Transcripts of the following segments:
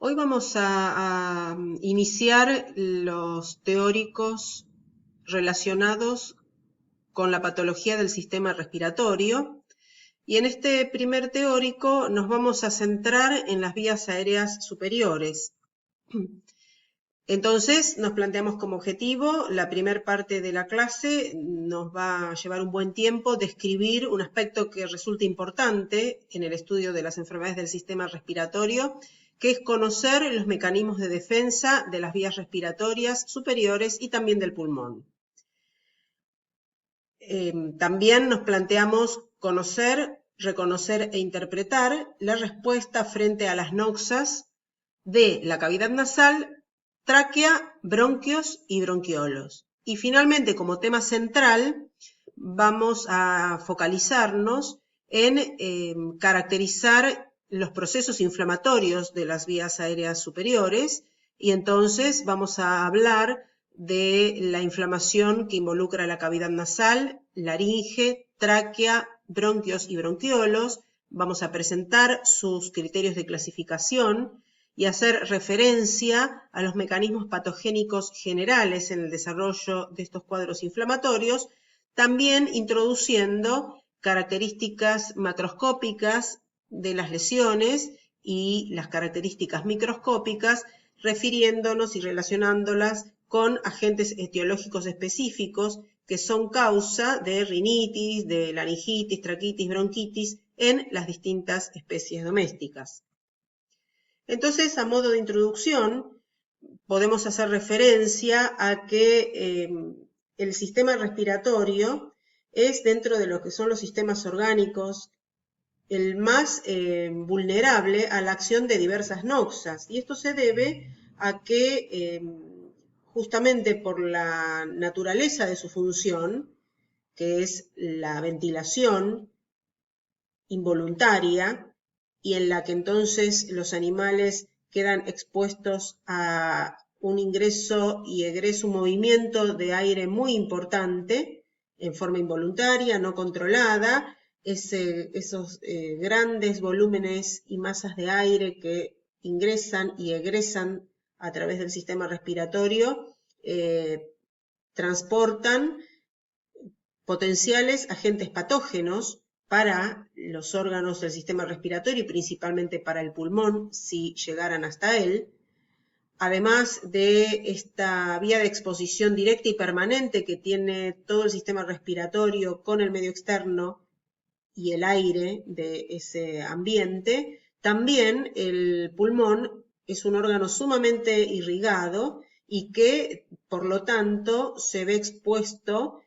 Hoy vamos a iniciar los teóricos relacionados con la patología del sistema respiratorio y en este primer teórico nos vamos a centrar en las vías aéreas superiores. Entonces nos planteamos como objetivo, la primera parte de la clase nos va a llevar un buen tiempo describir un aspecto que resulta importante en el estudio de las enfermedades del sistema respiratorio, que es conocer los mecanismos de defensa de las vías respiratorias superiores y también del pulmón. También nos planteamos conocer, reconocer e interpretar la respuesta frente a las noxas de la cavidad nasal, tráquea, bronquios y bronquiolos. Y finalmente, como tema central, vamos a focalizarnos en caracterizar los procesos inflamatorios de las vías aéreas superiores y entonces vamos a hablar de la inflamación que involucra la cavidad nasal, laringe, tráquea, bronquios y bronquiolos. Vamos a presentar sus criterios de clasificación y hacer referencia a los mecanismos patogénicos generales en el desarrollo de estos cuadros inflamatorios, también introduciendo características macroscópicas de las lesiones y las características microscópicas, refiriéndonos y relacionándolas con agentes etiológicos específicos que son causa de rinitis, de laringitis, traquitis, bronquitis en las distintas especies domésticas. Entonces, a modo de introducción, podemos hacer referencia a que el sistema respiratorio es, dentro de lo que son los sistemas orgánicos, el más vulnerable a la acción de diversas noxas. Y esto se debe a que, justamente por la naturaleza de su función, que es la ventilación involuntaria, y en la que entonces los animales quedan expuestos a un ingreso y egreso, un movimiento de aire muy importante, en forma involuntaria, no controlada, esos grandes volúmenes y masas de aire que ingresan y egresan a través del sistema respiratorio, transportan potenciales agentes patógenos para los órganos del sistema respiratorio y principalmente para el pulmón, si llegaran hasta él, además de esta vía de exposición directa y permanente que tiene todo el sistema respiratorio con el medio externo y el aire de ese ambiente, también el pulmón es un órgano sumamente irrigado y que, por lo tanto, se ve expuesto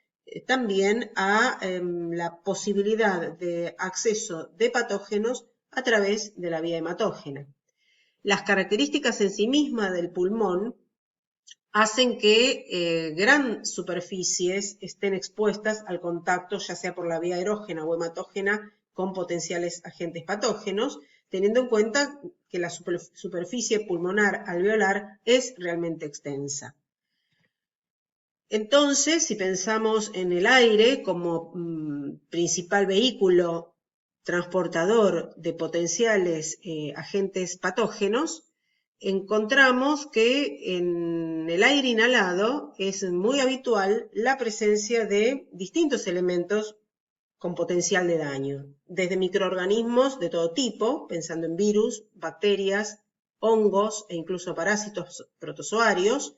también a la posibilidad de acceso de patógenos a través de la vía hematógena. Las características en sí mismas del pulmón hacen que gran superficies estén expuestas al contacto, ya sea por la vía aerógena o hematógena, con potenciales agentes patógenos, teniendo en cuenta que la superficie pulmonar alveolar es realmente extensa. Entonces, si pensamos en el aire como principal vehículo transportador de potenciales agentes patógenos, encontramos que en el aire inhalado es muy habitual la presencia de distintos elementos con potencial de daño, desde microorganismos de todo tipo, pensando en virus, bacterias, hongos e incluso parásitos protozoarios,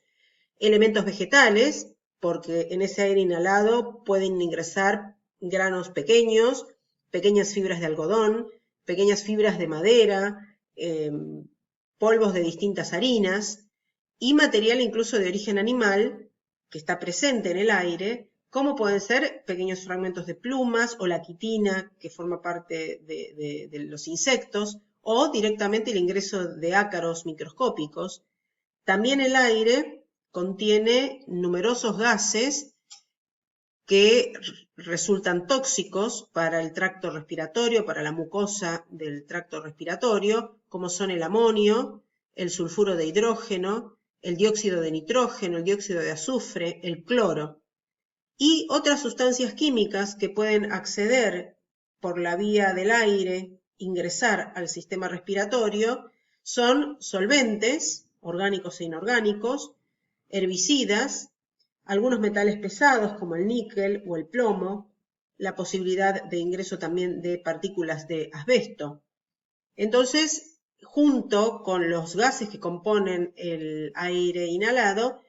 elementos vegetales, porque en ese aire inhalado pueden ingresar granos pequeños, pequeñas fibras de algodón, pequeñas fibras de madera, polvos de distintas harinas y material incluso de origen animal que está presente en el aire, como pueden ser pequeños fragmentos de plumas o la quitina que forma parte de los insectos o directamente el ingreso de ácaros microscópicos. También el aire contiene numerosos gases que resultan tóxicos para el tracto respiratorio, para la mucosa del tracto respiratorio, como son el amonio, el sulfuro de hidrógeno, el dióxido de nitrógeno, el dióxido de azufre, el cloro, y otras sustancias químicas que pueden acceder por la vía del aire, ingresar al sistema respiratorio, son solventes, orgánicos e inorgánicos, herbicidas, algunos metales pesados como el níquel o el plomo, la posibilidad de ingreso también de partículas de asbesto. Entonces, junto con los gases que componen el aire inhalado,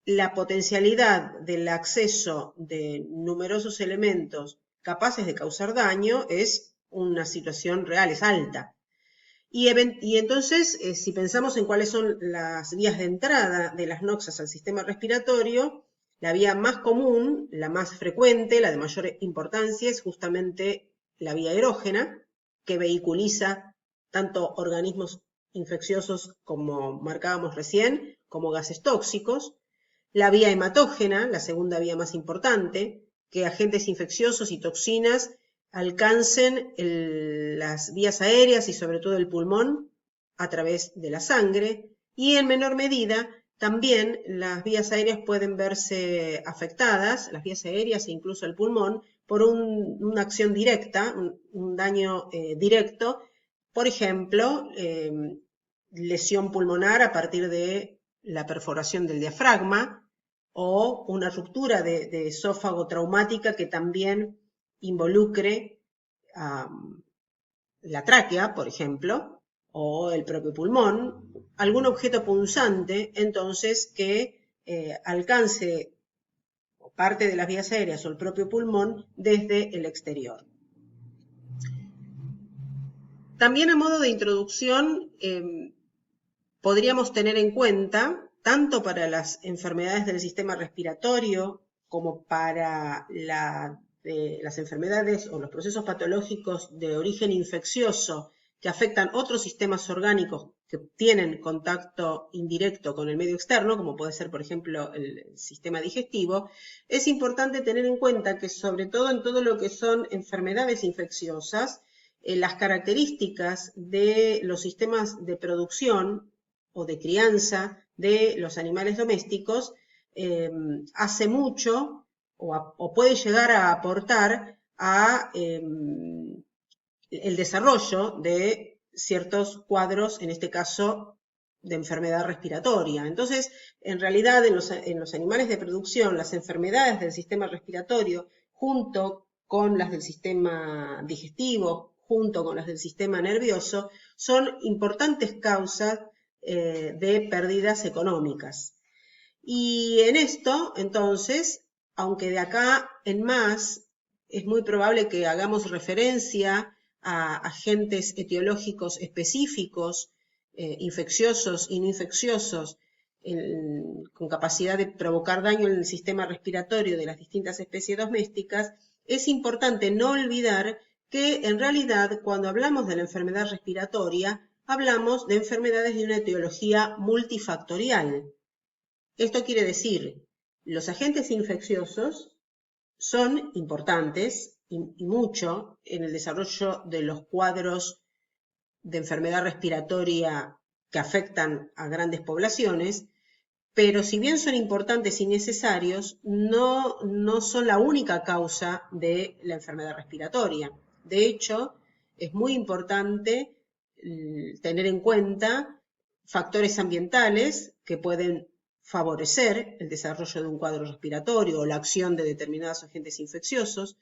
la potencialidad del acceso de numerosos elementos capaces de causar daño es una situación real, es alta. Y entonces, si pensamos en cuáles son las vías de entrada de las noxas al sistema respiratorio, la vía más común, la más frecuente, la de mayor importancia es justamente la vía aerógena, que vehiculiza tanto organismos infecciosos como marcábamos recién, como gases tóxicos. La vía hematógena, la segunda vía más importante, que agentes infecciosos y toxinas alcancen las vías aéreas y sobre todo el pulmón a través de la sangre, y en menor medida también las vías aéreas pueden verse afectadas, las vías aéreas e incluso el pulmón, por una acción directa, un daño directo, por ejemplo, lesión pulmonar a partir de la perforación del diafragma o una ruptura de esófago traumática que también involucre la tráquea, por ejemplo, o el propio pulmón, algún objeto punzante, entonces, que alcance parte de las vías aéreas o el propio pulmón desde el exterior. También a modo de introducción, podríamos tener en cuenta, tanto para las enfermedades del sistema respiratorio como para las enfermedades o los procesos patológicos de origen infeccioso que afectan otros sistemas orgánicos que tienen contacto indirecto con el medio externo, como puede ser, por ejemplo, el sistema digestivo, es importante tener en cuenta que, sobre todo en todo lo que son enfermedades infecciosas, las características de los sistemas de producción o de crianza de los animales domésticos hace mucho o puede llegar a aportar a el desarrollo de ciertos cuadros, en este caso de enfermedad respiratoria. Entonces, en realidad, en los animales de producción, las enfermedades del sistema respiratorio, junto con las del sistema digestivo, junto con las del sistema nervioso, son importantes causas de pérdidas económicas. Y en esto, entonces, aunque de acá en más es muy probable que hagamos referencia a agentes etiológicos específicos, infecciosos y no infecciosos, con capacidad de provocar daño en el sistema respiratorio de las distintas especies domésticas, es importante no olvidar que en realidad cuando hablamos de la enfermedad respiratoria, hablamos de enfermedades de una etiología multifactorial. Esto quiere decir, los agentes infecciosos son importantes y mucho en el desarrollo de los cuadros de enfermedad respiratoria que afectan a grandes poblaciones, pero si bien son importantes y necesarios, no son la única causa de la enfermedad respiratoria. De hecho, es muy importante tener en cuenta factores ambientales que pueden favorecer el desarrollo de un cuadro respiratorio o la acción de determinados agentes infecciosos.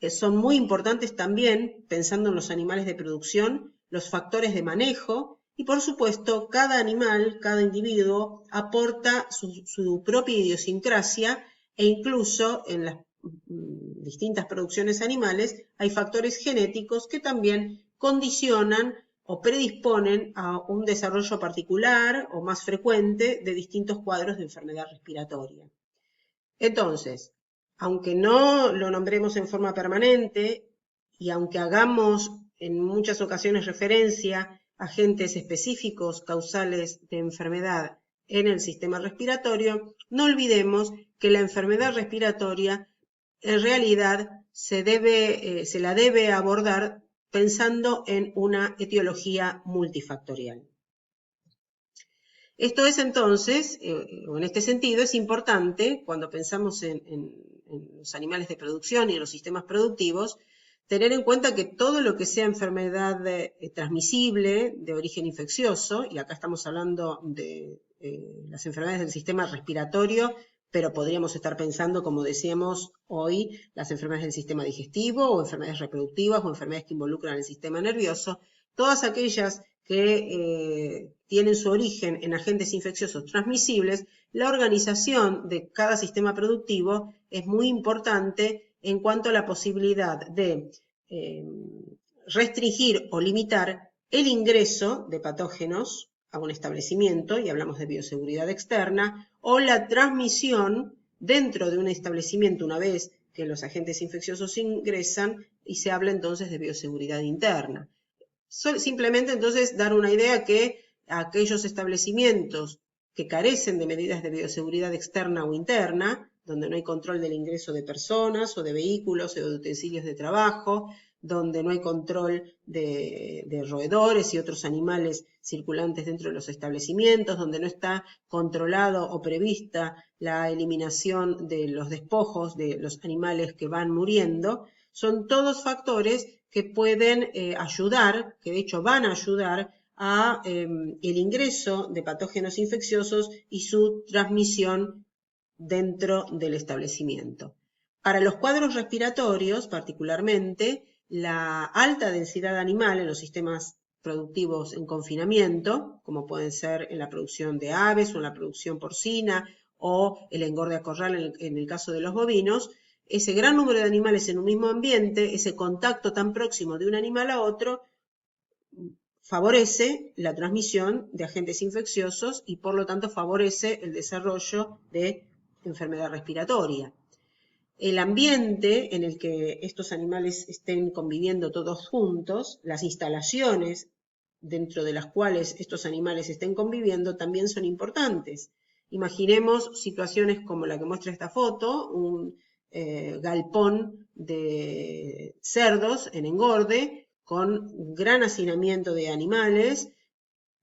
Son muy importantes también, pensando en los animales de producción, los factores de manejo y, por supuesto, cada animal, cada individuo aporta su propia idiosincrasia e incluso en las distintas producciones animales hay factores genéticos que también condicionan o predisponen a un desarrollo particular o más frecuente de distintos cuadros de enfermedad respiratoria. Entonces, aunque no lo nombremos en forma permanente y aunque hagamos en muchas ocasiones referencia a agentes específicos causales de enfermedad en el sistema respiratorio, no olvidemos que la enfermedad respiratoria en realidad se la debe abordar pensando en una etiología multifactorial. Esto es entonces, en este sentido, es importante cuando pensamos en los animales de producción y en los sistemas productivos, tener en cuenta que todo lo que sea enfermedad transmisible de origen infeccioso, y acá estamos hablando de las enfermedades del sistema respiratorio, pero podríamos estar pensando, como decíamos hoy, las enfermedades del sistema digestivo o enfermedades reproductivas o enfermedades que involucran el sistema nervioso, todas aquellas que tienen su origen en agentes infecciosos transmisibles, la organización de cada sistema productivo es muy importante en cuanto a la posibilidad de restringir o limitar el ingreso de patógenos a un establecimiento, y hablamos de bioseguridad externa, o la transmisión dentro de un establecimiento una vez que los agentes infecciosos ingresan, y se habla entonces de bioseguridad interna. Simplemente entonces dar una idea que aquellos establecimientos que carecen de medidas de bioseguridad externa o interna, donde no hay control del ingreso de personas o de vehículos o de utensilios de trabajo, donde no hay control de roedores y otros animales circulantes dentro de los establecimientos, donde no está controlado o prevista la eliminación de los despojos de los animales que van muriendo, son todos factores que pueden ayudar, que de hecho van a ayudar a el ingreso de patógenos infecciosos y su transmisión dentro del establecimiento. Para los cuadros respiratorios, particularmente, la alta densidad animal en los sistemas productivos en confinamiento, como pueden ser en la producción de aves o en la producción porcina o el engorde a corral en el caso de los bovinos, ese gran número de animales en un mismo ambiente, ese contacto tan próximo de un animal a otro, favorece la transmisión de agentes infecciosos y por lo tanto favorece el desarrollo de enfermedad respiratoria. El ambiente en el que estos animales estén conviviendo todos juntos, las instalaciones dentro de las cuales estos animales estén conviviendo también son importantes. Imaginemos situaciones como la que muestra esta foto, un galpón de cerdos en engorde con gran hacinamiento de animales,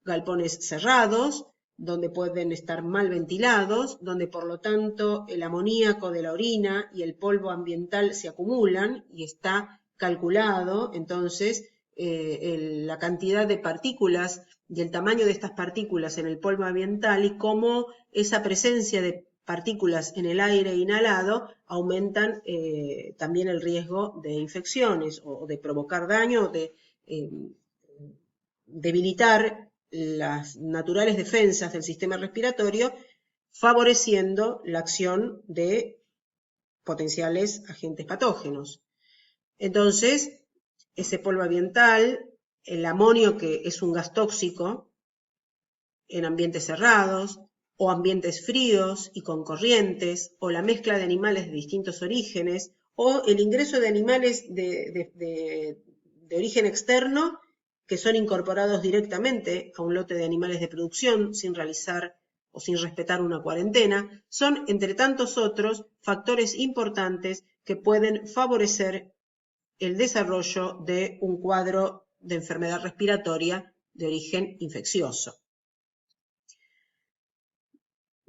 galpones cerrados, donde pueden estar mal ventilados, donde por lo tanto el amoníaco de la orina y el polvo ambiental se acumulan y está calculado, entonces la cantidad de partículas y el tamaño de estas partículas en el polvo ambiental y cómo esa presencia de partículas en el aire inhalado aumentan también el riesgo de infecciones o de provocar daño, de debilitar las naturales defensas del sistema respiratorio, favoreciendo la acción de potenciales agentes patógenos. Entonces, ese polvo ambiental, el amonio, que es un gas tóxico en ambientes cerrados o ambientes fríos y con corrientes, o la mezcla de animales de distintos orígenes, o el ingreso de animales de origen externo que son incorporados directamente a un lote de animales de producción sin realizar o sin respetar una cuarentena, son, entre tantos otros, factores importantes que pueden favorecer el desarrollo de un cuadro de enfermedad respiratoria de origen infeccioso.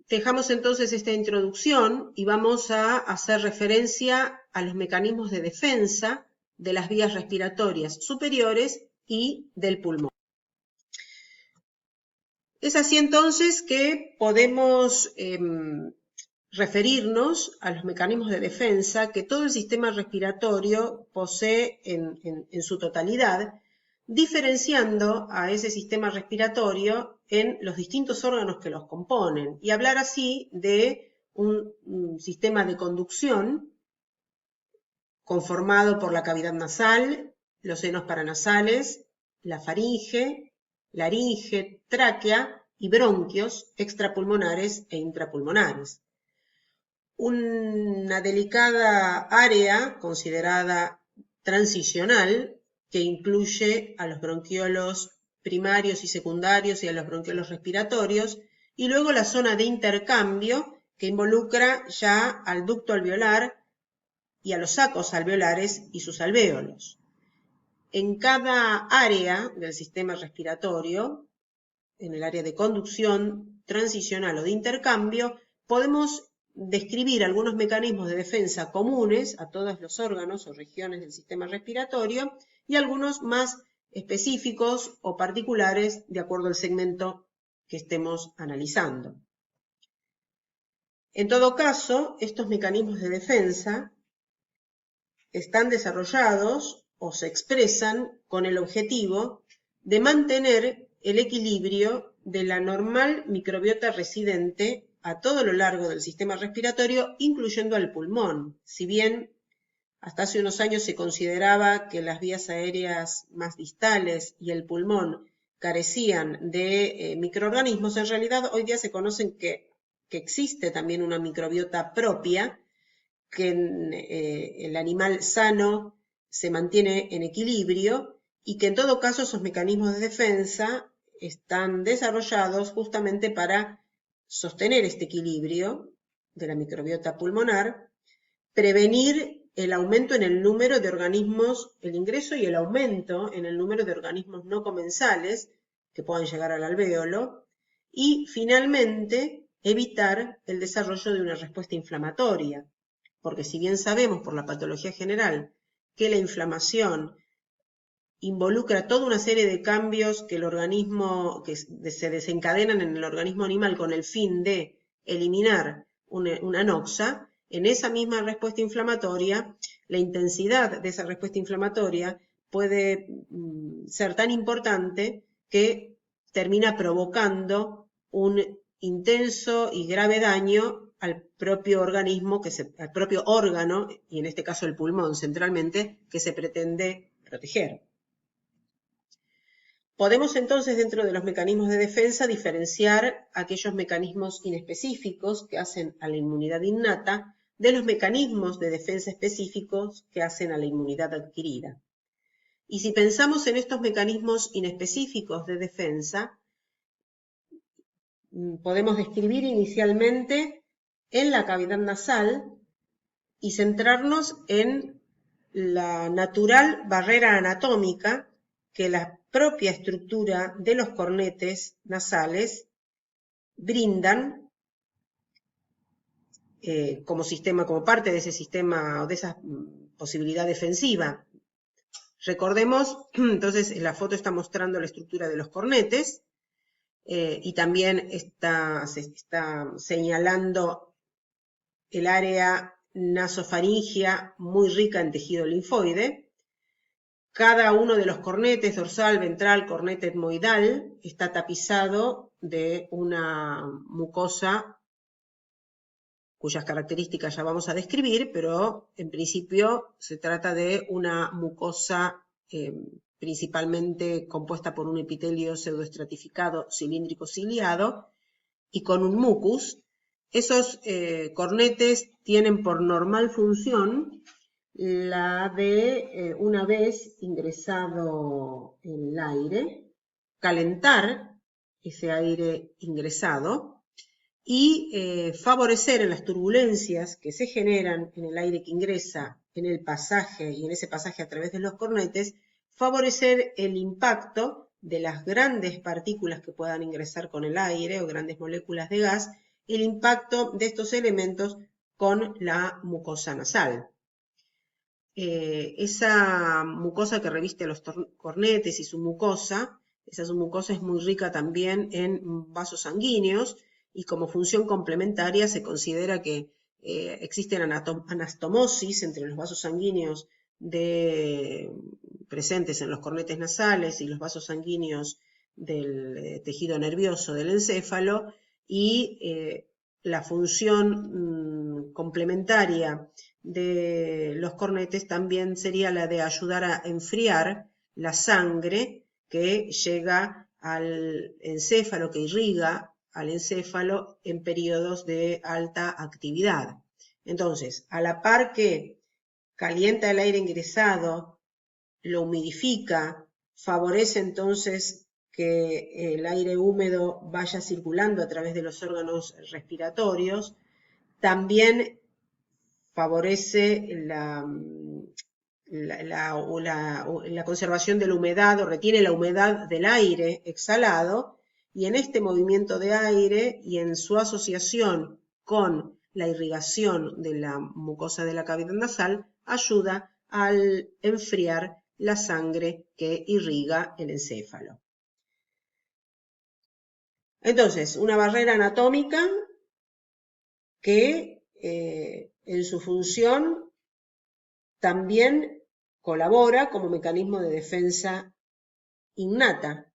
Dejamos entonces esta introducción y vamos a hacer referencia a los mecanismos de defensa de las vías respiratorias superiores y del pulmón. Es así entonces que podemos referirnos a los mecanismos de defensa que todo el sistema respiratorio posee en su totalidad, diferenciando a ese sistema respiratorio en los distintos órganos que los componen, y hablar así de un sistema de conducción conformado por la cavidad nasal, los senos paranasales, la faringe, laringe, tráquea y bronquios extrapulmonares e intrapulmonares. Una delicada área considerada transicional que incluye a los bronquiolos primarios y secundarios y a los bronquiolos respiratorios, y luego la zona de intercambio que involucra ya al ducto alveolar y a los sacos alveolares y sus alvéolos. En cada área del sistema respiratorio, en el área de conducción, transicional o de intercambio, podemos describir algunos mecanismos de defensa comunes a todos los órganos o regiones del sistema respiratorio y algunos más específicos o particulares de acuerdo al segmento que estemos analizando. En todo caso, estos mecanismos de defensa están desarrollados o se expresan con el objetivo de mantener el equilibrio de la normal microbiota residente a todo lo largo del sistema respiratorio, incluyendo al pulmón. Si bien hasta hace unos años se consideraba que las vías aéreas más distales y el pulmón carecían de microorganismos, en realidad hoy día se conocen que existe también una microbiota propia, que el animal sano se mantiene en equilibrio y que en todo caso esos mecanismos de defensa están desarrollados justamente para sostener este equilibrio de la microbiota pulmonar, prevenir el aumento en el número de organismos, el ingreso y el aumento en el número de organismos no comensales que puedan llegar al alvéolo y finalmente evitar el desarrollo de una respuesta inflamatoria. Porque si bien sabemos por la patología general que la inflamación involucra toda una serie de cambios que se desencadenan en el organismo animal con el fin de eliminar una noxa, en esa misma respuesta inflamatoria, la intensidad de esa respuesta inflamatoria puede ser tan importante que termina provocando un intenso y grave daño al propio organismo, al propio órgano, y en este caso el pulmón centralmente, que se pretende proteger. Podemos entonces, dentro de los mecanismos de defensa, diferenciar aquellos mecanismos inespecíficos que hacen a la inmunidad innata de los mecanismos de defensa específicos que hacen a la inmunidad adquirida. Y si pensamos en estos mecanismos inespecíficos de defensa, podemos describir inicialmente en la cavidad nasal y centrarnos en la natural barrera anatómica que la propia estructura de los cornetes nasales brindan como parte de ese sistema o de esa posibilidad defensiva. Recordemos, entonces, la foto está mostrando la estructura de los cornetes y también se está señalando el área nasofaringea muy rica en tejido linfoide. Cada uno de los cornetes, dorsal, ventral, cornete etmoidal, está tapizado de una mucosa cuyas características ya vamos a describir, pero en principio se trata de una mucosa principalmente compuesta por un epitelio pseudoestratificado cilíndrico ciliado y con un mucus. Esos cornetes tienen por normal función la de, una vez ingresado el aire, calentar ese aire ingresado y favorecer en las turbulencias que se generan en el aire que ingresa en el pasaje y en ese pasaje a través de los cornetes, favorecer el impacto de las grandes partículas que puedan ingresar con el aire o grandes moléculas de gas, el impacto de estos elementos con la mucosa nasal. Esa mucosa que reviste los cornetes y esa submucosa es muy rica también en vasos sanguíneos y como función complementaria se considera que existen anastomosis entre los vasos sanguíneos presentes en los cornetes nasales y los vasos sanguíneos del tejido nervioso del encéfalo y la función complementaria de los cornetes también sería la de ayudar a enfriar la sangre que llega al encéfalo, que irriga al encéfalo en periodos de alta actividad. Entonces, a la par que calienta el aire ingresado, lo humidifica, favorece entonces que el aire húmedo vaya circulando a través de los órganos respiratorios, también favorece la conservación de la humedad o retiene la humedad del aire exhalado y en este movimiento de aire y en su asociación con la irrigación de la mucosa de la cavidad nasal ayuda al enfriar la sangre que irriga el encéfalo. Entonces, una barrera anatómica que en su función también colabora como mecanismo de defensa innata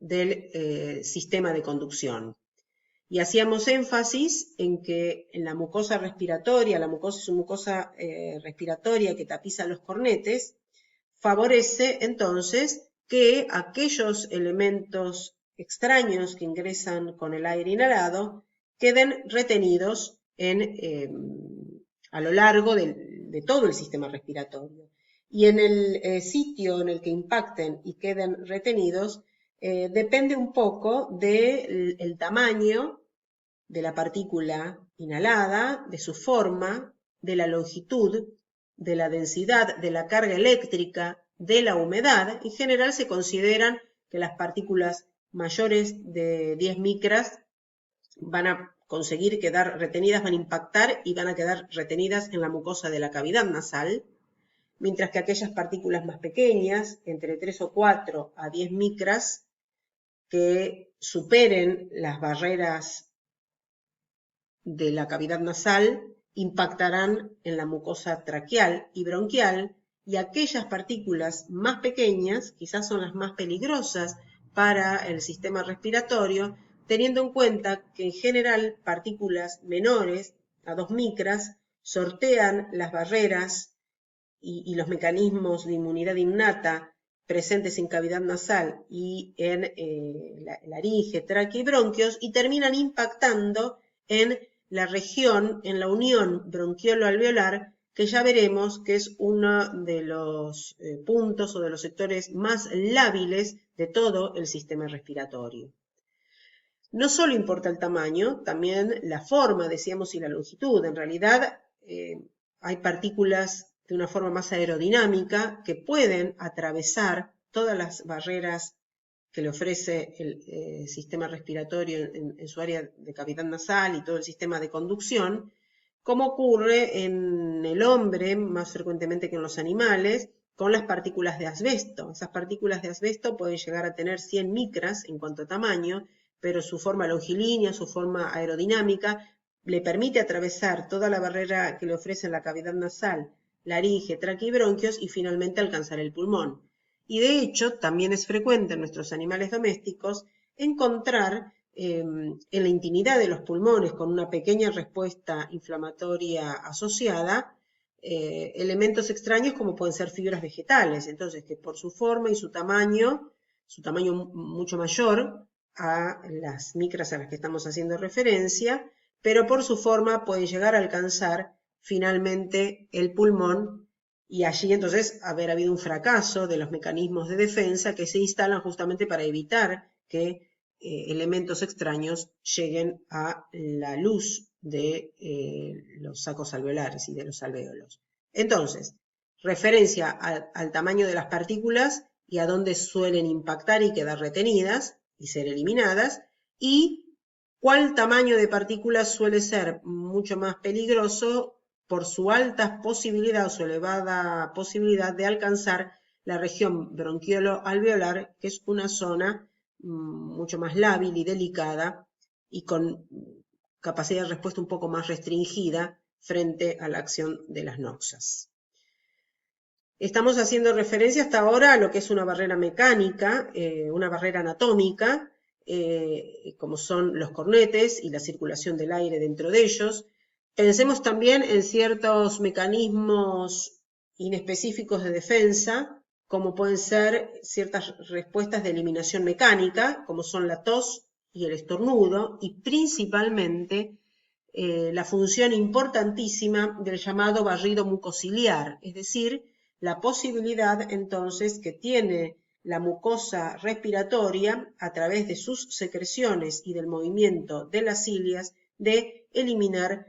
del sistema de conducción. Y hacíamos énfasis en que en la mucosa respiratoria, la mucosa es una mucosa respiratoria que tapiza los cornetes, favorece entonces que aquellos elementos extraños que ingresan con el aire inhalado queden retenidos a lo largo de todo el sistema respiratorio. Y en el sitio en el que impacten y queden retenidos, depende un poco del tamaño de la partícula inhalada, de su forma, de la longitud, de la densidad, de la carga eléctrica, de la humedad. En general se consideran que las partículas mayores de 10 micras van a conseguir quedar retenidas, van a impactar y van a quedar retenidas en la mucosa de la cavidad nasal, mientras que aquellas partículas más pequeñas, entre 3 o 4 a 10 micras, que superen las barreras de la cavidad nasal, impactarán en la mucosa traqueal y bronquial, y aquellas partículas más pequeñas, quizás son las más peligrosas para el sistema respiratorio, teniendo en cuenta que en general partículas menores a 2 micras sortean las barreras y los mecanismos de inmunidad innata presentes en cavidad nasal y en laringe, tráquea y bronquios, y terminan impactando en la región, en la unión bronquiolo-alveolar, que ya veremos que es uno de los puntos o de los sectores más lábiles de todo el sistema respiratorio. No solo importa el tamaño, también la forma, decíamos, y la longitud. En realidad hay partículas de una forma más aerodinámica que pueden atravesar todas las barreras que le ofrece el sistema respiratorio en su área de cavidad nasal y todo el sistema de conducción, como ocurre en el hombre, más frecuentemente que en los animales, con las partículas de asbesto. Esas partículas de asbesto pueden llegar a tener 100 micras en cuanto a tamaño, pero su forma longilínea, su forma aerodinámica, le permite atravesar toda la barrera que le ofrece la cavidad nasal, laringe, tráquea y bronquios, y finalmente alcanzar el pulmón. Y de hecho, también es frecuente en nuestros animales domésticos encontrar en la intimidad de los pulmones, con una pequeña respuesta inflamatoria asociada, elementos extraños como pueden ser fibras vegetales. Entonces, que por su forma y su tamaño mucho mayor a las micras a las que estamos haciendo referencia, pero por su forma pueden llegar a alcanzar finalmente el pulmón, y allí entonces haber habido un fracaso de los mecanismos de defensa que se instalan justamente para evitar que elementos extraños lleguen a la luz de los sacos alveolares y de los alvéolos. Entonces, referencia al tamaño de las partículas y a dónde suelen impactar y quedar retenidas y ser eliminadas, y cuál tamaño de partículas suele ser mucho más peligroso por su alta posibilidad o su elevada posibilidad de alcanzar la región bronquiolo-alveolar, que es una zona mucho más lábil y delicada y con capacidad de respuesta un poco más restringida frente a la acción de las noxas. Estamos haciendo referencia hasta ahora a lo que es una barrera mecánica, una barrera anatómica, como son los cornetes y la circulación del aire dentro de ellos. Pensemos también en ciertos mecanismos inespecíficos de defensa, como pueden ser ciertas respuestas de eliminación mecánica, como son la tos y el estornudo, y principalmente la función importantísima del llamado barrido mucociliar, es decir, la posibilidad entonces que tiene la mucosa respiratoria, a través de sus secreciones y del movimiento de las cilias, de eliminar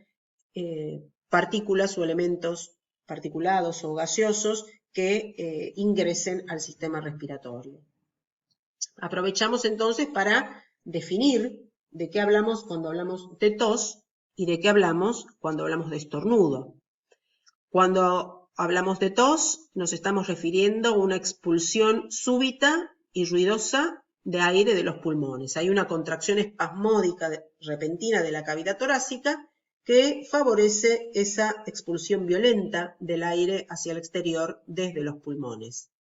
partículas o elementos particulados o gaseosos que ingresen al sistema respiratorio. Aprovechamos entonces para definir de qué hablamos cuando hablamos de tos ¿Y de qué hablamos cuando hablamos de estornudo? Cuando hablamos de tos, nos estamos refiriendo a una expulsión súbita y ruidosa de aire de los pulmones. Hay una contracción espasmódica repentina de la cavidad torácica que favorece esa expulsión violenta del aire hacia el exterior desde los pulmones.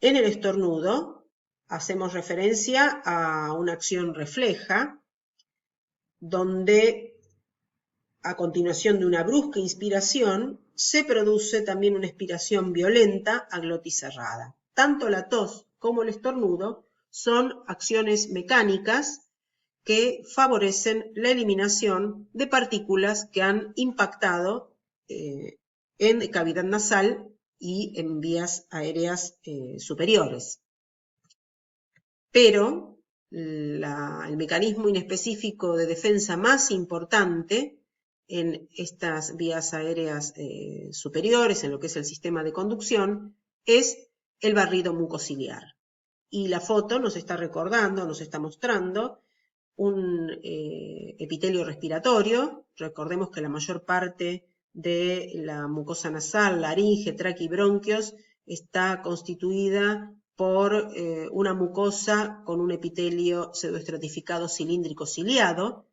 En el estornudo hacemos referencia a una acción refleja, donde a continuación de una brusca inspiración se produce también una expiración violenta a glotis cerrada. Tanto la tos como el estornudo son acciones mecánicas que favorecen la eliminación de partículas que han impactado en cavidad nasal y en vías aéreas superiores. Pero el mecanismo inespecífico de defensa más importante en estas vías aéreas superiores, en lo que es el sistema de conducción, es el barrido mucociliar. Y la foto nos está recordando, nos está mostrando un epitelio respiratorio. Recordemos que la mayor parte de la mucosa nasal, laringe, tráquea y bronquios está constituida por una mucosa con un epitelio pseudoestratificado cilíndrico ciliado,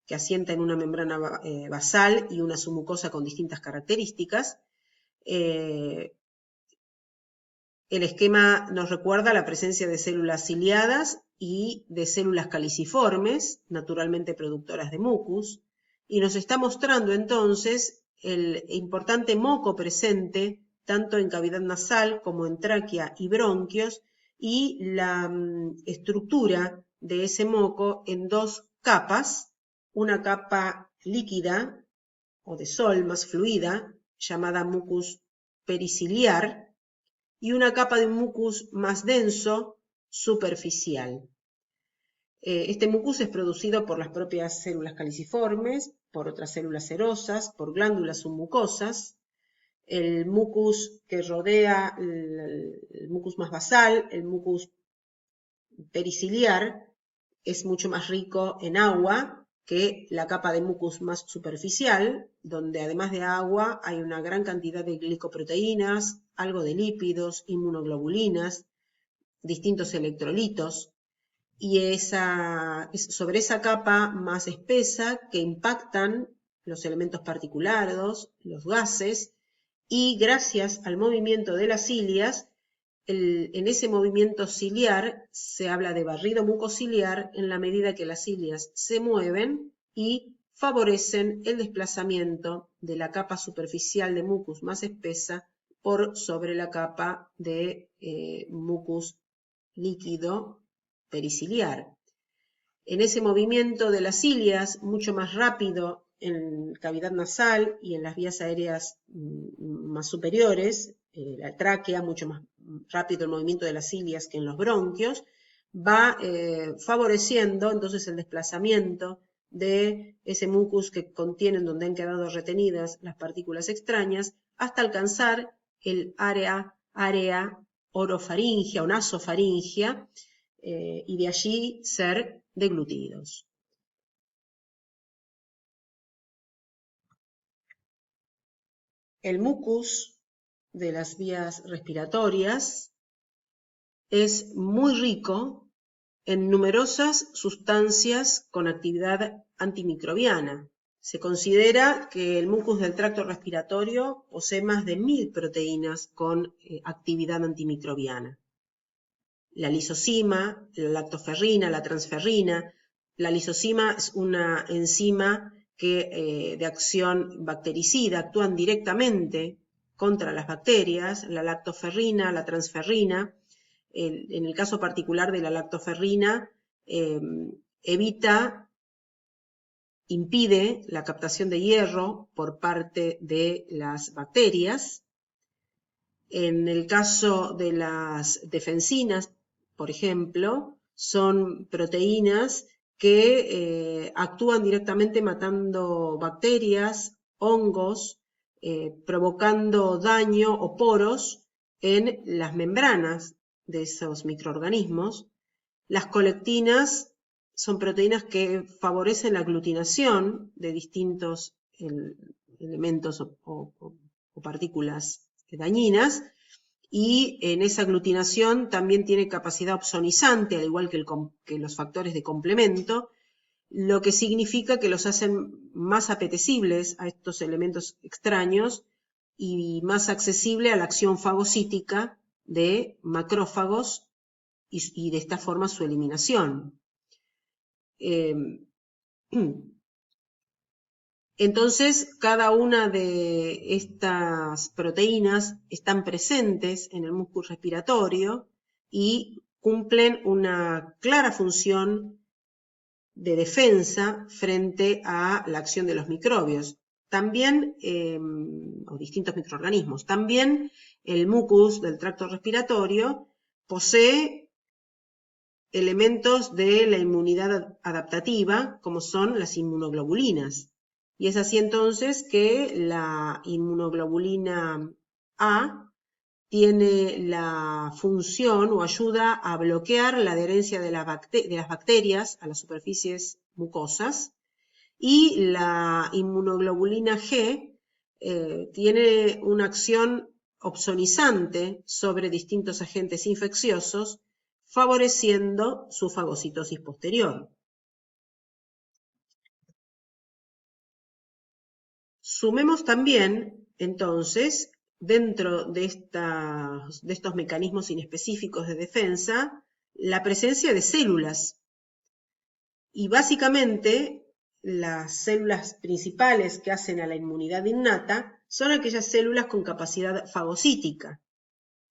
que asienta en una membrana basal y una submucosa con distintas características. El esquema nos recuerda la presencia de células ciliadas y de células caliciformes, naturalmente productoras de mucus, y nos está mostrando entonces el importante moco presente tanto en cavidad nasal como en tráquea y bronquios, y la estructura de ese moco en dos capas, una capa líquida o de sol más fluida, llamada mucus periciliar, y una capa de un mucus más denso, superficial. Este mucus es producido por las propias células caliciformes, por otras células serosas, por glándulas submucosas. El mucus que rodea el mucus más basal, el mucus periciliar, es mucho más rico en agua que la capa de mucus más superficial, donde además de agua hay una gran cantidad de glicoproteínas, algo de lípidos, inmunoglobulinas, distintos electrolitos, y es sobre esa capa más espesa que impactan los elementos particulados, los gases, y gracias al movimiento de las cilias, en ese movimiento ciliar se habla de barrido mucociliar en la medida que las cilias se mueven y favorecen el desplazamiento de la capa superficial de mucus más espesa por sobre la capa de mucus líquido periciliar. En ese movimiento de las cilias, mucho más rápido en cavidad nasal y en las vías aéreas más superiores, la tráquea, mucho más rápido el movimiento de las cilias que en los bronquios, va favoreciendo entonces el desplazamiento de ese mucus que contienen donde han quedado retenidas las partículas extrañas hasta alcanzar el área orofaringia o nasofaringia y de allí ser deglutidos. El mucus de las vías respiratorias es muy rico en numerosas sustancias con actividad antimicrobiana. Se considera que el mucus del tracto respiratorio posee más de 1000 proteínas con actividad antimicrobiana. La lisosima, la lactoferrina, la transferrina. La lisosima es una enzima que de acción bactericida actúan directamente contra las bacterias. La lactoferrina, la transferrina. En el caso particular de la lactoferrina, impide la captación de hierro por parte de las bacterias. En el caso de las defensinas, por ejemplo, son proteínas que actúan directamente matando bacterias, hongos, provocando daño o poros en las membranas de esos microorganismos. Las colectinas son proteínas que favorecen la aglutinación de distintos elementos o partículas dañinas, y en esa aglutinación también tiene capacidad opsonizante, al igual que los factores de complemento, lo que significa que los hacen más apetecibles a estos elementos extraños y más accesible a la acción fagocítica de macrófagos y de esta forma su eliminación. Entonces, cada una de estas proteínas están presentes en el músculo respiratorio y cumplen una clara función de defensa frente a la acción de los microbios. También, o distintos microorganismos. También el mucus del tracto respiratorio posee elementos de la inmunidad adaptativa, como son las inmunoglobulinas. Y es así entonces que la inmunoglobulina A tiene la función o ayuda a bloquear la adherencia de las bacterias a las superficies mucosas, y la inmunoglobulina G tiene una acción opsonizante sobre distintos agentes infecciosos, favoreciendo su fagocitosis posterior. Sumemos también, entonces, dentro de estos mecanismos inespecíficos de defensa, la presencia de células. Y básicamente, las células principales que hacen a la inmunidad innata son aquellas células con capacidad fagocítica,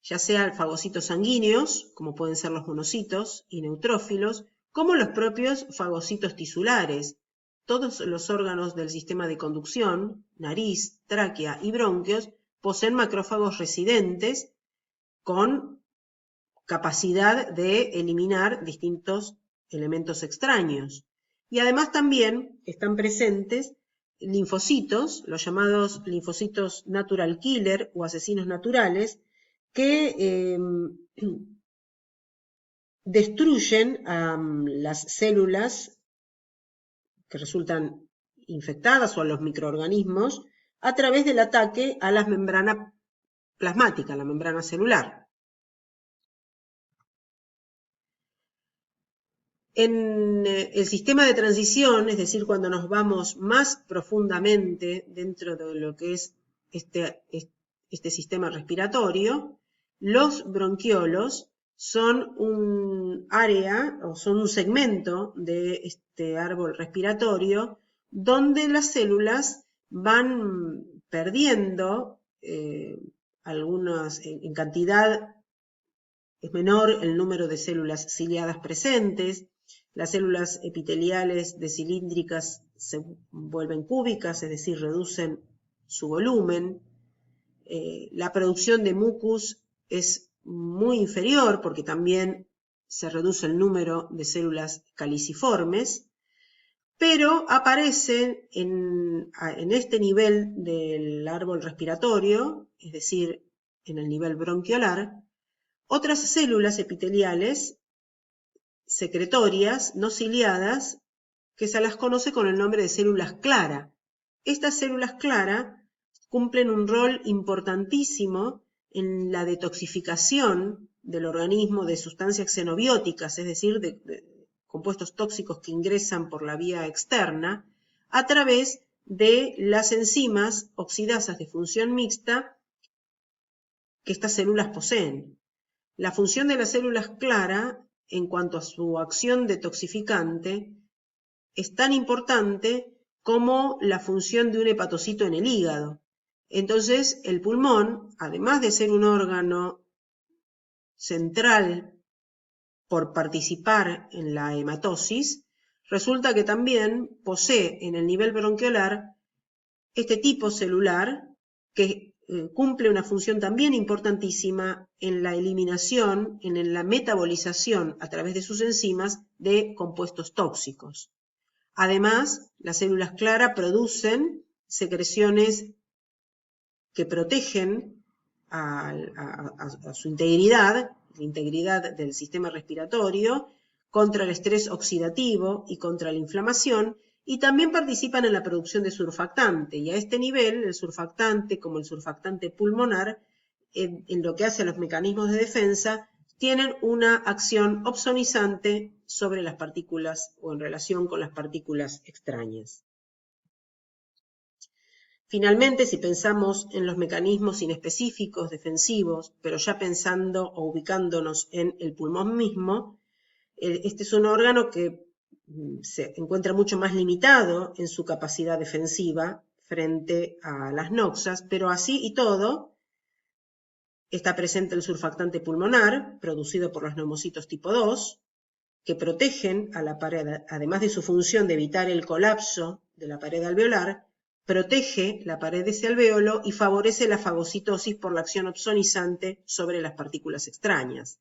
ya sea fagocitos sanguíneos, como pueden ser los monocitos y neutrófilos, como los propios fagocitos tisulares. Todos los órganos del sistema de conducción, nariz, tráquea y bronquios, poseen macrófagos residentes con capacidad de eliminar distintos elementos extraños. Y además también están presentes linfocitos, los llamados linfocitos natural killer o asesinos naturales, que destruyen las células que resultan infectadas o a los microorganismos a través del ataque a la membrana plasmática, la membrana celular. En el sistema de transición, es decir, cuando nos vamos más profundamente dentro de lo que es este sistema respiratorio, los bronquiolos son un área o son un segmento de este árbol respiratorio donde las células van perdiendo algunas en cantidad. Es menor el número de células ciliadas presentes, las células epiteliales decilíndricas se vuelven cúbicas, es decir, reducen su volumen. La producción de mucus es muy inferior porque también se reduce el número de células caliciformes, pero aparecen en este nivel del árbol respiratorio, es decir, en el nivel bronquiolar, otras células epiteliales secretorias, no ciliadas, que se las conoce con el nombre de células clara. Estas células clara cumplen un rol importantísimo en la detoxificación del organismo de sustancias xenobióticas, es decir, de compuestos tóxicos que ingresan por la vía externa, a través de las enzimas oxidasas de función mixta que estas células poseen. La función de las células clara, en cuanto a su acción detoxificante, es tan importante como la función de un hepatocito en el hígado. Entonces, el pulmón, además de ser un órgano central por participar en la hematosis, resulta que también posee en el nivel bronquiolar este tipo celular que cumple una función también importantísima en la eliminación, en la metabolización a través de sus enzimas de compuestos tóxicos. Además, las células clara producen secreciones que protegen a su integridad, la integridad del sistema respiratorio, contra el estrés oxidativo y contra la inflamación, y también participan en la producción de surfactante. Y a este nivel, el surfactante, como el surfactante pulmonar, en lo que hace a los mecanismos de defensa, tienen una acción opsonizante sobre las partículas o en relación con las partículas extrañas. Finalmente, si pensamos en los mecanismos inespecíficos defensivos, pero ya pensando o ubicándonos en el pulmón mismo, este es un órgano que se encuentra mucho más limitado en su capacidad defensiva frente a las noxas, pero así y todo, está presente el surfactante pulmonar, producido por los neumocitos tipo 2, que protegen a la pared, además de su función de evitar el colapso de la pared alveolar, protege la pared de ese alvéolo y favorece la fagocitosis por la acción opsonizante sobre las partículas extrañas.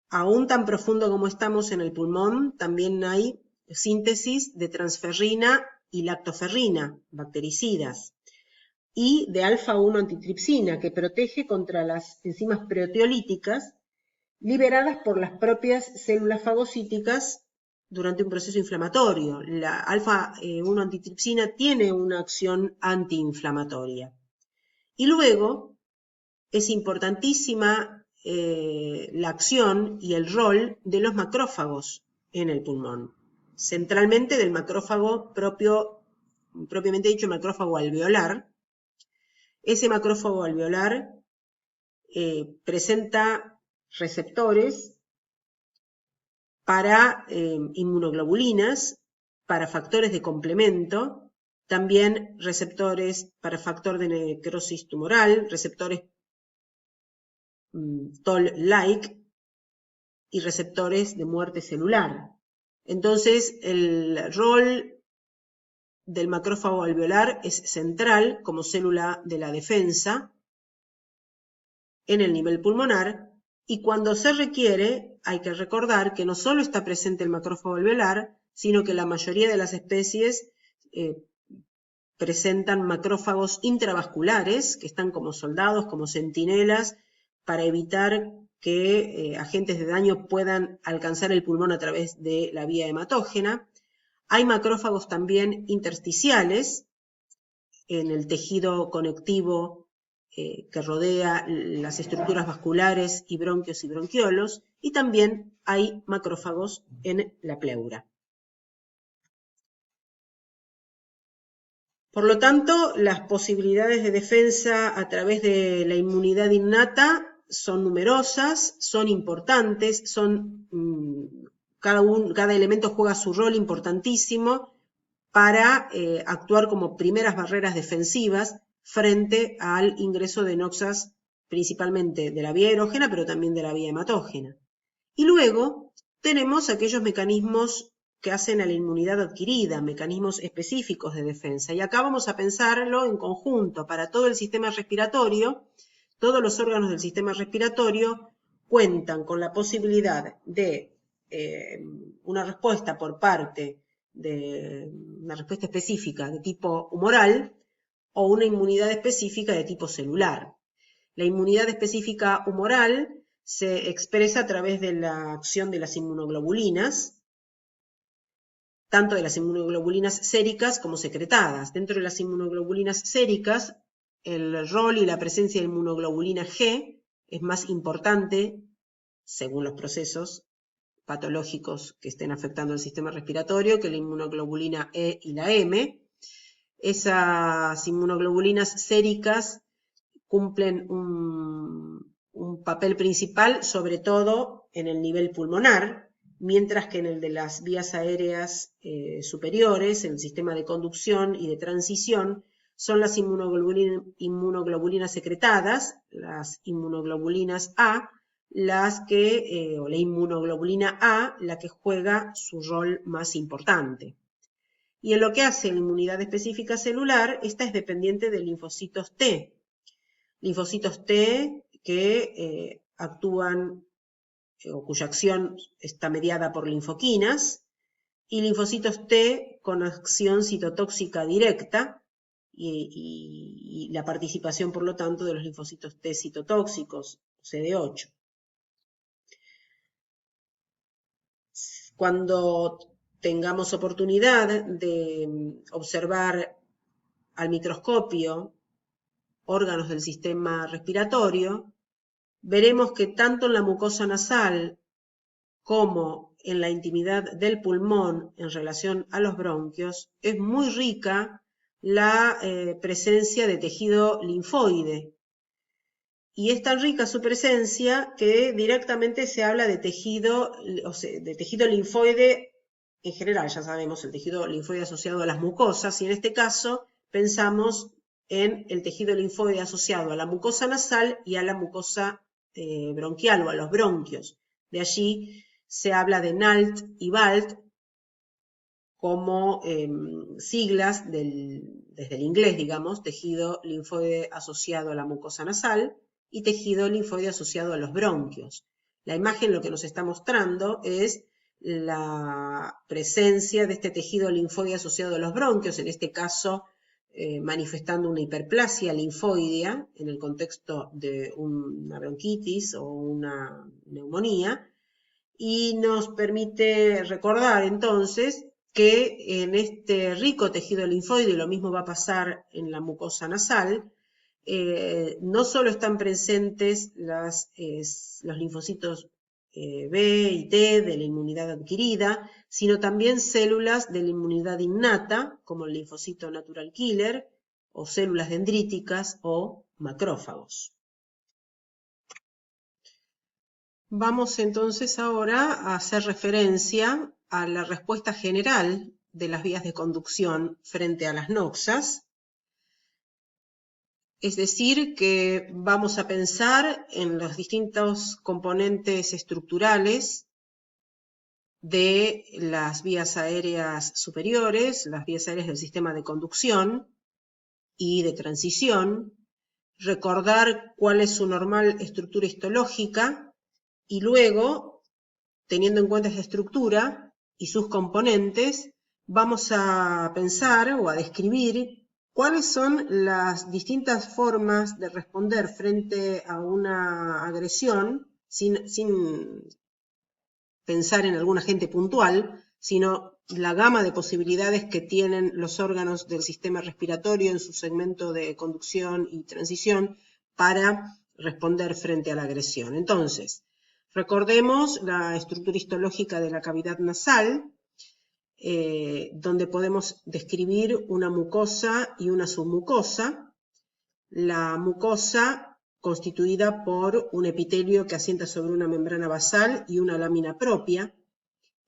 Aún tan profundo como estamos en el pulmón, también hay síntesis de transferrina y lactoferrina, bactericidas, y de alfa-1 antitripsina, que protege contra las enzimas proteolíticas liberadas por las propias células fagocíticas durante un proceso inflamatorio. La alfa-1 antitripsina tiene una acción antiinflamatoria. Y luego es importantísima la acción y el rol de los macrófagos en el pulmón, centralmente del macrófago propiamente dicho macrófago alveolar. Ese macrófago alveolar presenta receptores para inmunoglobulinas, para factores de complemento, también receptores para factor de necrosis tumoral, receptores Toll-like y receptores de muerte celular. Entonces, el rol del macrófago alveolar es central como célula de la defensa en el nivel pulmonar, y cuando se requiere hay que recordar que no solo está presente el macrófago alveolar, sino que la mayoría de las especies presentan macrófagos intravasculares, que están como soldados, como centinelas, para evitar que agentes de daño puedan alcanzar el pulmón a través de la vía hematógena. Hay macrófagos también intersticiales en el tejido conectivo que rodea las estructuras vasculares y bronquios y bronquiolos, y también hay macrófagos en la pleura. Por lo tanto, las posibilidades de defensa a través de la inmunidad innata son numerosas, son importantes, cada elemento juega su rol importantísimo para actuar como primeras barreras defensivas frente al ingreso de noxas, principalmente de la vía erógena, pero también de la vía hematógena. Y luego tenemos aquellos mecanismos que hacen a la inmunidad adquirida, mecanismos específicos de defensa. Y acá vamos a pensarlo en conjunto. Para todo el sistema respiratorio, todos los órganos del sistema respiratorio cuentan con la posibilidad de una respuesta por parte de una respuesta específica de tipo humoral o una inmunidad específica de tipo celular. La inmunidad específica humoral se expresa a través de la acción de las inmunoglobulinas, tanto de las inmunoglobulinas séricas como secretadas. Dentro de las inmunoglobulinas séricas, el rol y la presencia de inmunoglobulina G es más importante, según los procesos patológicos que estén afectando el sistema respiratorio, que la inmunoglobulina E y la M. Esas inmunoglobulinas séricas cumplen un papel principal, sobre todo en el nivel pulmonar, mientras que en el de las vías aéreas superiores, en el sistema de conducción y de transición, son las inmunoglobulinas secretadas, las inmunoglobulinas A, o la inmunoglobulina A, la que juega su rol más importante. Y en lo que hace la inmunidad específica celular, esta es dependiente de linfocitos T. Linfocitos T que actúan o cuya acción está mediada por linfoquinas, y linfocitos T con acción citotóxica directa y la participación, por lo tanto, de los linfocitos T citotóxicos, CD8. Cuando tengamos oportunidad de observar al microscopio órganos del sistema respiratorio, veremos que tanto en la mucosa nasal como en la intimidad del pulmón en relación a los bronquios es muy rica la presencia de tejido linfoide. Y es tan rica su presencia que directamente se habla de tejido, o sea, de tejido linfoide en general, ya sabemos, el tejido linfoide asociado a las mucosas, y en este caso pensamos en el tejido linfoide asociado a la mucosa nasal y a la mucosa bronquial o a los bronquios. De allí se habla de NALT y BALT como siglas desde el inglés, digamos, tejido linfoide asociado a la mucosa nasal y tejido linfoide asociado a los bronquios. La imagen lo que nos está mostrando es la presencia de este tejido linfoide asociado a los bronquios, en este caso manifestando una hiperplasia linfoidea en el contexto de una bronquitis o una neumonía, y nos permite recordar entonces que en este rico tejido linfoide, y lo mismo va a pasar en la mucosa nasal, no solo están presentes los linfocitos B y T de la inmunidad adquirida, sino también células de la inmunidad innata, como el linfocito natural killer, o células dendríticas o macrófagos. Vamos entonces ahora a hacer referencia a la respuesta general de las vías de conducción frente a las noxas. Es decir, que vamos a pensar en los distintos componentes estructurales de las vías aéreas superiores, las vías aéreas del sistema de conducción y de transición, recordar cuál es su normal estructura histológica y luego, teniendo en cuenta esta estructura y sus componentes, vamos a pensar o a describir cuáles son las distintas formas de responder frente a una agresión sin pensar en algún agente puntual, sino la gama de posibilidades que tienen los órganos del sistema respiratorio en su segmento de conducción y transición para responder frente a la agresión. Entonces, recordemos la estructura histológica de la cavidad nasal, donde podemos describir una mucosa y una submucosa. La mucosa constituida por un epitelio que asienta sobre una membrana basal y una lámina propia.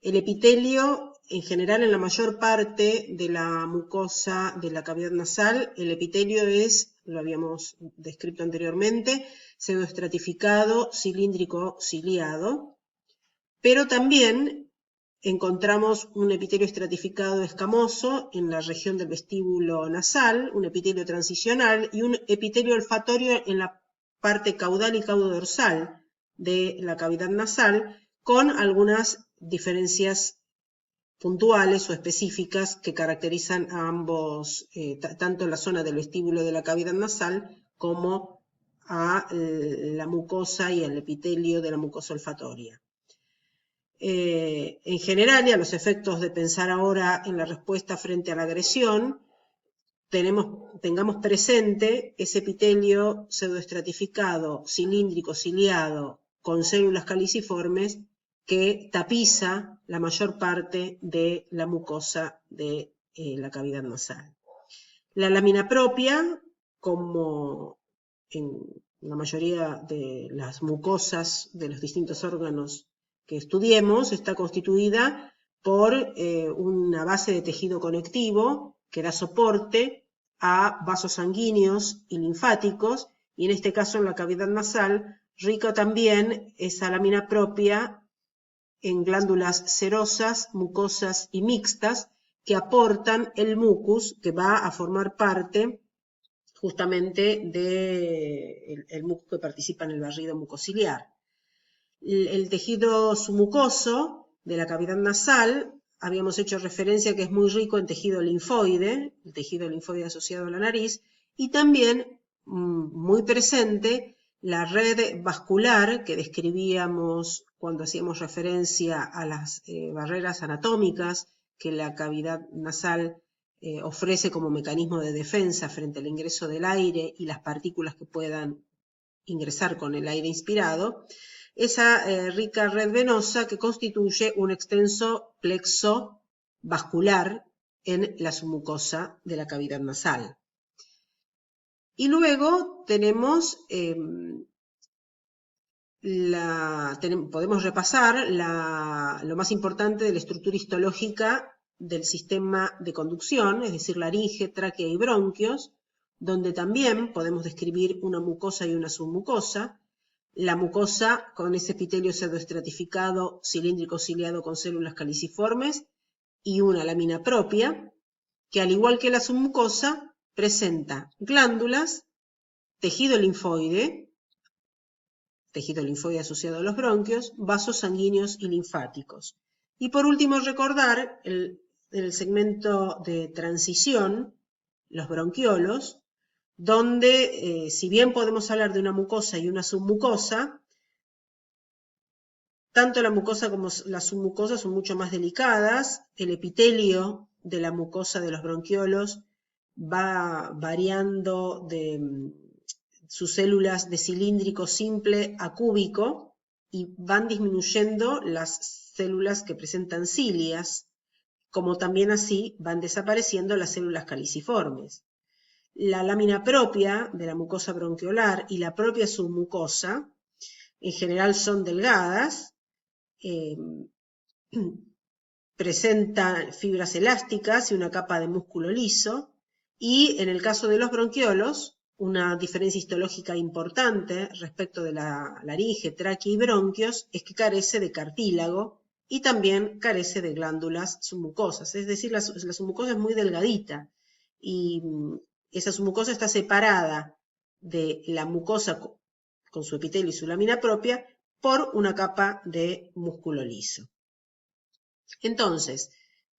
El epitelio, en general, en la mayor parte de la mucosa de la cavidad nasal, el epitelio es, lo habíamos descrito anteriormente, pseudoestratificado, cilíndrico, ciliado, pero también encontramos un epitelio estratificado escamoso en la región del vestíbulo nasal, un epitelio transicional y un epitelio olfatorio en la parte caudal y caudodorsal de la cavidad nasal, con algunas diferencias puntuales o específicas que caracterizan a ambos, tanto la zona del vestíbulo de la cavidad nasal como a la mucosa y el epitelio de la mucosa olfatoria. En general, y a los efectos de pensar ahora en la respuesta frente a la agresión, tengamos presente ese epitelio pseudoestratificado, cilíndrico, ciliado, con células caliciformes, que tapiza la mayor parte de la mucosa de la cavidad nasal. La lámina propia, como en la mayoría de las mucosas de los distintos órganos que estudiemos, está constituida por una base de tejido conectivo que da soporte a vasos sanguíneos y linfáticos, y en este caso en la cavidad nasal, rica también esa lámina propia en glándulas serosas, mucosas y mixtas que aportan el mucus que va a formar parte justamente del mucus que participa en el barrido mucociliar. El tejido submucoso de la cavidad nasal, habíamos hecho referencia que es muy rico en tejido linfoide, el tejido linfoide asociado a la nariz, y también muy presente La red vascular que describíamos cuando hacíamos referencia a las barreras anatómicas que la cavidad nasal ofrece como mecanismo de defensa frente al ingreso del aire y las partículas que puedan ingresar con el aire inspirado, esa rica red venosa que constituye un extenso plexo vascular en la submucosa de la cavidad nasal. Y luego tenemos, podemos repasar lo más importante de la estructura histológica del sistema de conducción, es decir, laringe, tráquea y bronquios, donde también podemos describir una mucosa y una submucosa. La mucosa con ese epitelio pseudoestratificado cilíndrico ciliado con células caliciformes y una lámina propia, que al igual que la submucosa presenta glándulas, tejido linfoide asociado a los bronquios, vasos sanguíneos y linfáticos. Y por último recordar el segmento de transición, los bronquiolos, donde si bien podemos hablar de una mucosa y una submucosa, tanto la mucosa como la submucosa son mucho más delicadas. El epitelio de la mucosa de los bronquiolos va variando de sus células de cilíndrico simple a cúbico y van disminuyendo las células que presentan cilias, como también así van desapareciendo las células caliciformes. La lámina propia de la mucosa bronquiolar y la propia submucosa en general son delgadas, presentan fibras elásticas y una capa de músculo liso, y en el caso de los bronquiolos, una diferencia histológica importante respecto de la laringe, tráquea y bronquios es que carece de cartílago y también carece de glándulas submucosas, es decir, la submucosa es muy delgadita y esa submucosa está separada de la mucosa con su epitelio y su lámina propia por una capa de músculo liso. Entonces,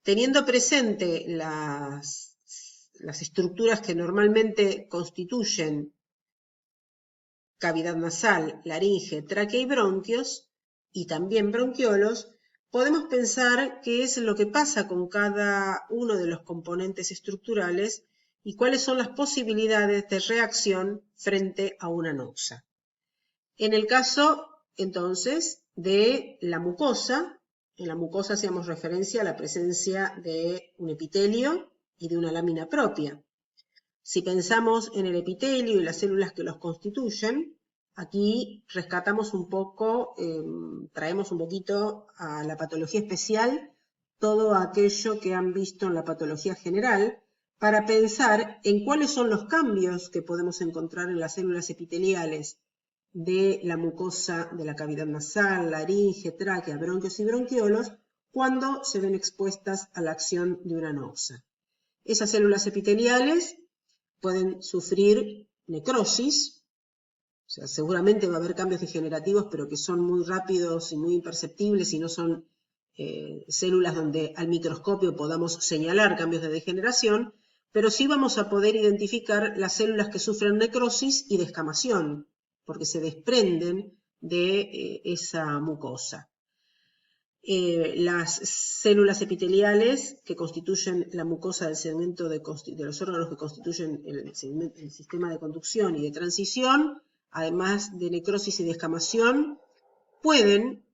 teniendo presente las estructuras que normalmente constituyen cavidad nasal, laringe, tráquea y bronquios, y también bronquiolos, podemos pensar qué es lo que pasa con cada uno de los componentes estructurales y cuáles son las posibilidades de reacción frente a una noxa. En el caso, entonces, de la mucosa, en la mucosa hacíamos referencia a la presencia de un epitelio y de una lámina propia. Si pensamos en el epitelio y las células que los constituyen, aquí rescatamos un poco, traemos un poquito a la patología especial todo aquello que han visto en la patología general para pensar en cuáles son los cambios que podemos encontrar en las células epiteliales de la mucosa de la cavidad nasal, laringe, tráquea, bronquios y bronquiolos cuando se ven expuestas a la acción de una noxa. Esas células epiteliales pueden sufrir necrosis, o sea, seguramente va a haber cambios degenerativos, pero que son muy rápidos y muy imperceptibles y no son células donde al microscopio podamos señalar cambios de degeneración, pero sí vamos a poder identificar las células que sufren necrosis y descamación, porque se desprenden de esa mucosa. Las células epiteliales que constituyen la mucosa del segmento de los órganos que constituyen el sistema de conducción y de transición, además de necrosis y descamación, pueden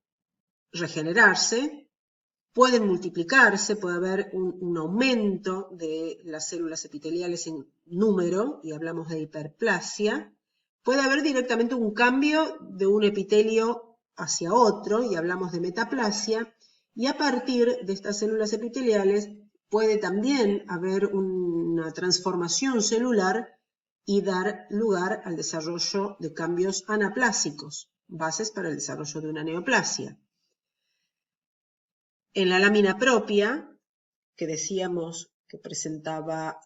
regenerarse, pueden multiplicarse, puede haber un aumento de las células epiteliales en número, y hablamos de hiperplasia, puede haber directamente un cambio de un epitelio hacia otro, y hablamos de metaplasia, y a partir de estas células epiteliales puede también haber una transformación celular y dar lugar al desarrollo de cambios anaplásicos, bases para el desarrollo de una neoplasia. En la lámina propia, que decíamos que presentaba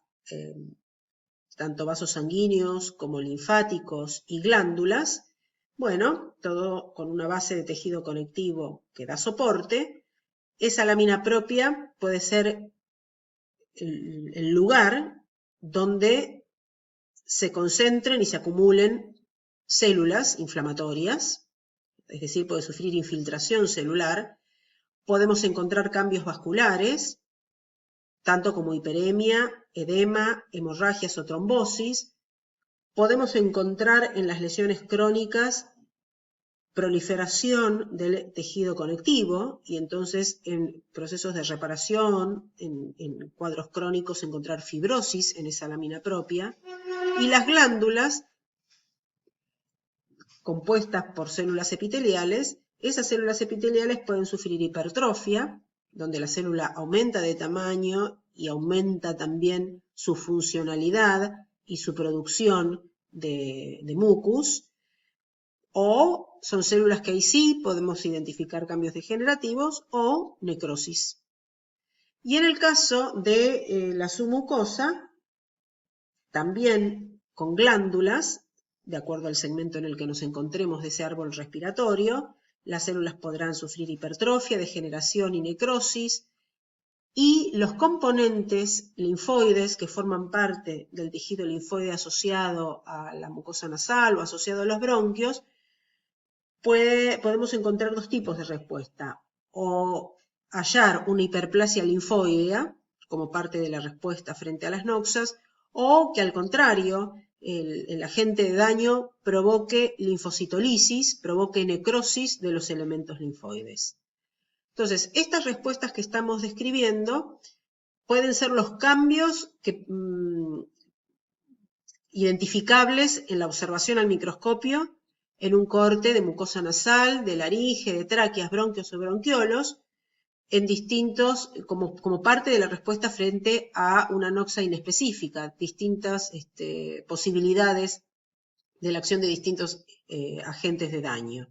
tanto vasos sanguíneos como linfáticos y glándulas, bueno, todo con una base de tejido conectivo que da soporte, esa lámina propia puede ser el lugar donde se concentren y se acumulen células inflamatorias, es decir, puede sufrir infiltración celular. Podemos encontrar cambios vasculares, tanto como hiperemia, edema, hemorragias o trombosis. Podemos encontrar en las lesiones crónicas proliferación del tejido conectivo y entonces en procesos de reparación, en cuadros crónicos, encontrar fibrosis en esa lámina propia. Y las glándulas, compuestas por células epiteliales, esas células epiteliales pueden sufrir hipertrofia, donde la célula aumenta de tamaño y aumenta también su funcionalidad y su producción de mucus, o son células que ahí sí podemos identificar cambios degenerativos o necrosis. Y en el caso de la submucosa, también con glándulas, de acuerdo al segmento en el que nos encontremos de ese árbol respiratorio, las células podrán sufrir hipertrofia, degeneración y necrosis, y los componentes linfoides que forman parte del tejido linfoide asociado a la mucosa nasal o asociado a los bronquios, podemos encontrar dos tipos de respuesta, o hallar una hiperplasia linfoidea como parte de la respuesta frente a las noxas, o que al contrario, el agente de daño provoque linfocitolisis, provoque necrosis de los elementos linfoides. Entonces, estas respuestas que estamos describiendo pueden ser los cambios identificables en la observación al microscopio en un corte de mucosa nasal, de laringe, de tráqueas, bronquios o bronquiolos, en distintos, como parte de la respuesta frente a una noxa inespecífica, distintas posibilidades de la acción de distintos agentes de daño.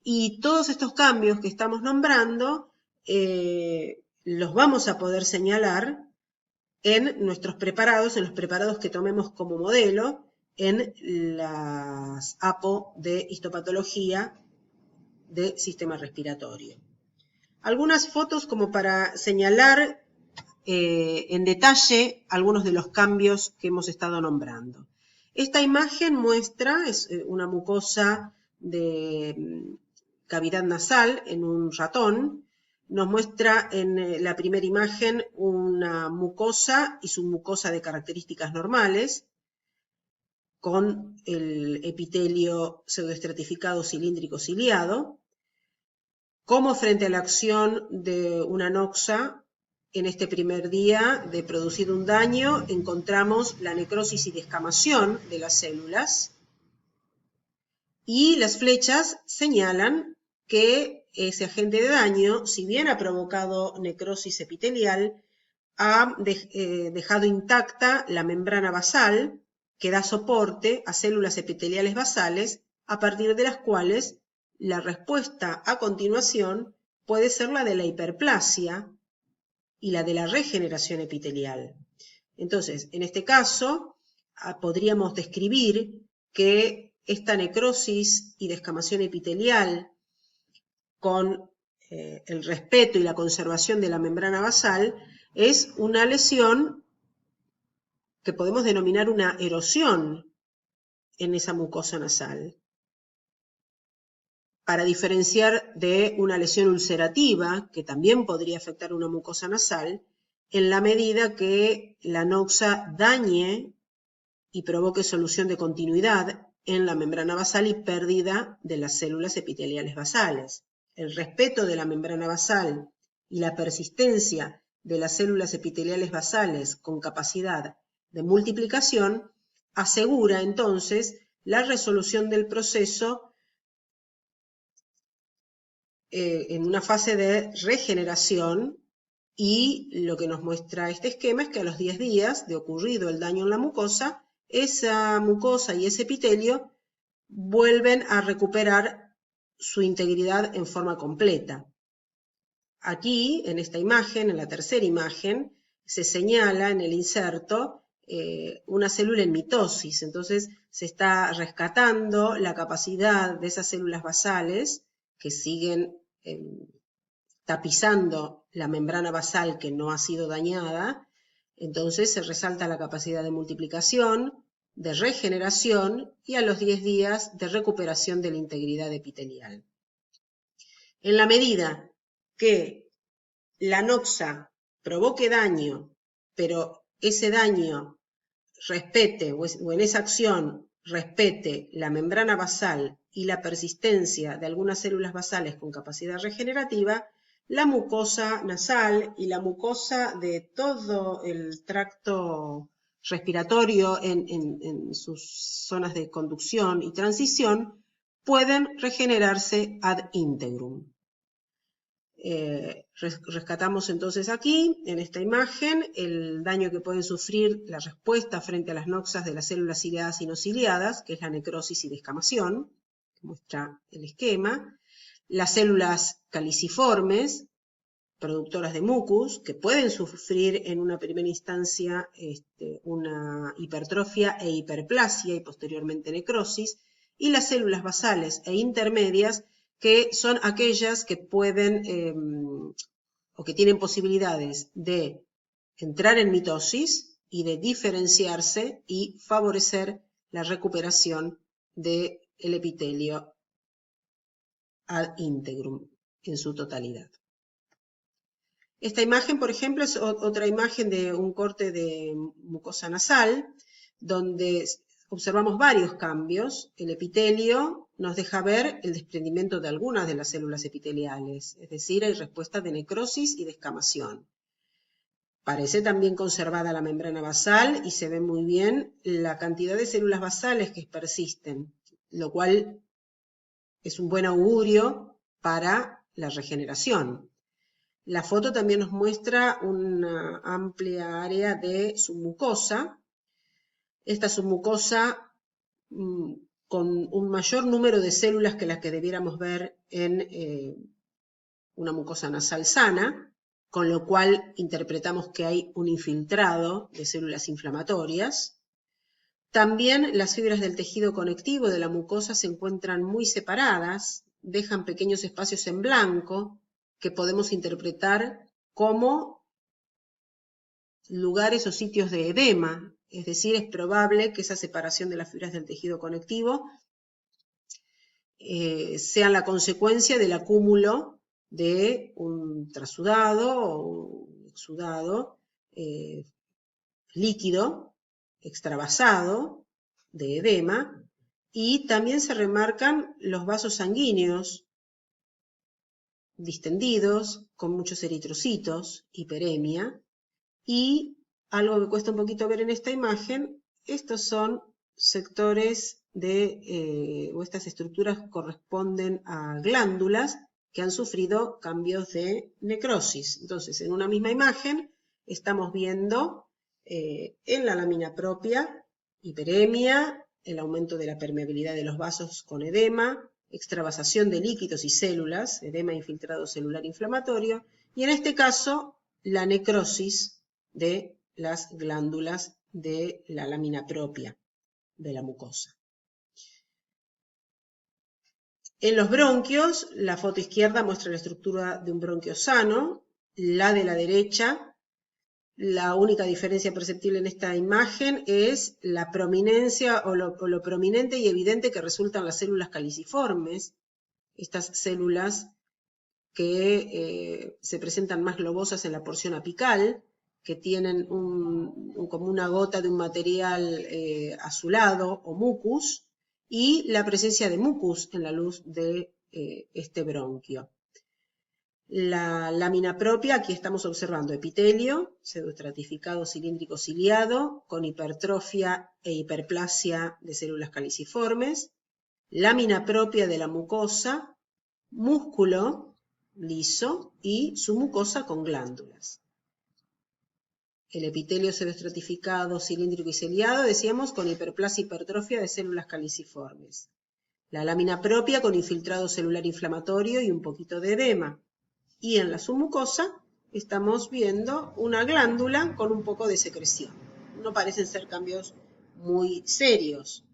Y todos estos cambios que estamos nombrando los vamos a poder señalar en nuestros preparados, en los preparados que tomemos como modelo, en las APO de histopatología de sistema respiratorio. Algunas fotos como para señalar en detalle algunos de los cambios que hemos estado nombrando. Esta imagen muestra, es una mucosa de cavidad nasal en un ratón. Nos muestra en la primera imagen una mucosa y submucosa de características normales, con el epitelio pseudoestratificado cilíndrico ciliado, como frente a la acción de una noxa, en este primer día de producir un daño, encontramos la necrosis y descamación de las células, y las flechas señalan que ese agente de daño, si bien ha provocado necrosis epitelial, ha dejado intacta la membrana basal, que da soporte a células epiteliales basales, a partir de las cuales la respuesta a continuación puede ser la de la hiperplasia y la de la regeneración epitelial. Entonces, en este caso, podríamos describir que esta necrosis y descamación epitelial, con el respeto y la conservación de la membrana basal, es una lesión que podemos denominar una erosión en esa mucosa nasal, para diferenciar de una lesión ulcerativa, que también podría afectar una mucosa nasal, en la medida que la noxa dañe y provoque solución de continuidad en la membrana basal y pérdida de las células epiteliales basales. El respeto de la membrana basal y la persistencia de las células epiteliales basales con capacidad de multiplicación asegura entonces la resolución del proceso en una fase de regeneración, y lo que nos muestra este esquema es que a los 10 días de ocurrido el daño en la mucosa, esa mucosa y ese epitelio vuelven a recuperar su integridad en forma completa. Aquí, en esta imagen, en la tercera imagen, se señala en el inserto una célula en mitosis. Entonces se está rescatando la capacidad de esas células basales que siguen tapizando la membrana basal que no ha sido dañada. Entonces se resalta la capacidad de multiplicación de regeneración y a los 10 días de recuperación de la integridad epitelial. En la medida que la noxa provoque daño, pero ese daño respete, o en esa acción respete la membrana basal y la persistencia de algunas células basales con capacidad regenerativa, la mucosa nasal y la mucosa de todo el tracto respiratorio en sus zonas de conducción y transición pueden regenerarse ad integrum. Rescatamos entonces aquí, en esta imagen, el daño que pueden sufrir la respuesta frente a las noxas de las células ciliadas y no ciliadas, que es la necrosis y descamación, que muestra el esquema, las células caliciformes, productoras de mucus, que pueden sufrir en una primera instancia una hipertrofia e hiperplasia y posteriormente necrosis, y las células basales e intermedias, que son aquellas que pueden o que tienen posibilidades de entrar en mitosis y de diferenciarse y favorecer la recuperación del epitelio ad integrum en su totalidad. Esta imagen, por ejemplo, es otra imagen de un corte de mucosa nasal, donde observamos varios cambios. El epitelio nos deja ver el desprendimiento de algunas de las células epiteliales, es decir, hay respuesta de necrosis y descamación. Parece también conservada la membrana basal y se ve muy bien la cantidad de células basales que persisten, lo cual es un buen augurio para la regeneración. La foto también nos muestra una amplia área de submucosa. Esta submucosa con un mayor número de células que las que debiéramos ver en una mucosa nasal sana, con lo cual interpretamos que hay un infiltrado de células inflamatorias. También las fibras del tejido conectivo de la mucosa se encuentran muy separadas, dejan pequeños espacios en blanco, que podemos interpretar como lugares o sitios de edema, es decir, es probable que esa separación de las fibras del tejido conectivo sea la consecuencia del acúmulo de un trasudado o un exudado líquido extravasado de edema, y también se remarcan los vasos sanguíneos distendidos, con muchos eritrocitos, hiperemia, y algo que cuesta un poquito ver en esta imagen, estos son sectores o estas estructuras corresponden a glándulas que han sufrido cambios de necrosis. Entonces, en una misma imagen estamos viendo en la lámina propia hiperemia, el aumento de la permeabilidad de los vasos con edema, extravasación de líquidos y células, edema infiltrado celular inflamatorio, y en este caso la necrosis de las glándulas de la lámina propia de la mucosa. En los bronquios, la foto izquierda muestra la estructura de un bronquio sano, la de la derecha, la única diferencia perceptible en esta imagen es la prominencia o lo prominente y evidente que resultan las células caliciformes, estas células que se presentan más globosas en la porción apical, que tienen como una gota de un material azulado o mucus, y la presencia de mucus en la luz de este bronquio. La lámina propia, aquí estamos observando epitelio, pseudoestratificado cilíndrico ciliado, con hipertrofia e hiperplasia de células caliciformes, lámina propia de la mucosa, músculo liso y su mucosa con glándulas. El epitelio pseudoestratificado cilíndrico y ciliado, decíamos, con hiperplasia e hipertrofia de células caliciformes. La lámina propia con infiltrado celular inflamatorio y un poquito de edema. Y en la submucosa estamos viendo una glándula con un poco de secreción. No parecen ser cambios muy serios.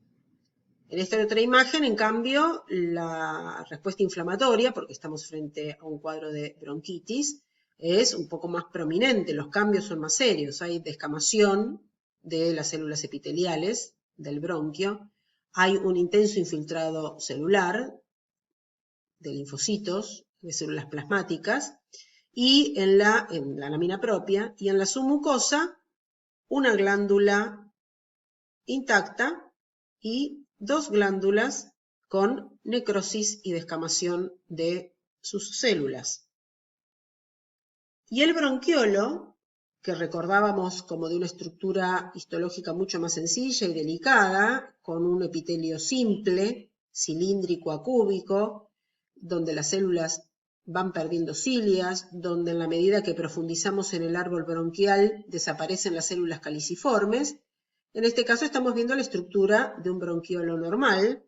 En esta otra imagen, en cambio, la respuesta inflamatoria, porque estamos frente a un cuadro de bronquitis, es un poco más prominente, los cambios son más serios. Hay descamación de las células epiteliales del bronquio, hay un intenso infiltrado celular de linfocitos, de células plasmáticas, y en la lámina propia, y en la submucosa, una glándula intacta y dos glándulas con necrosis y descamación de sus células. Y el bronquiolo, que recordábamos como de una estructura histológica mucho más sencilla y delicada, con un epitelio simple, cilíndrico acúbico, donde las células van perdiendo cilias, donde en la medida que profundizamos en el árbol bronquial desaparecen las células caliciformes. En este caso estamos viendo la estructura de un bronquiolo normal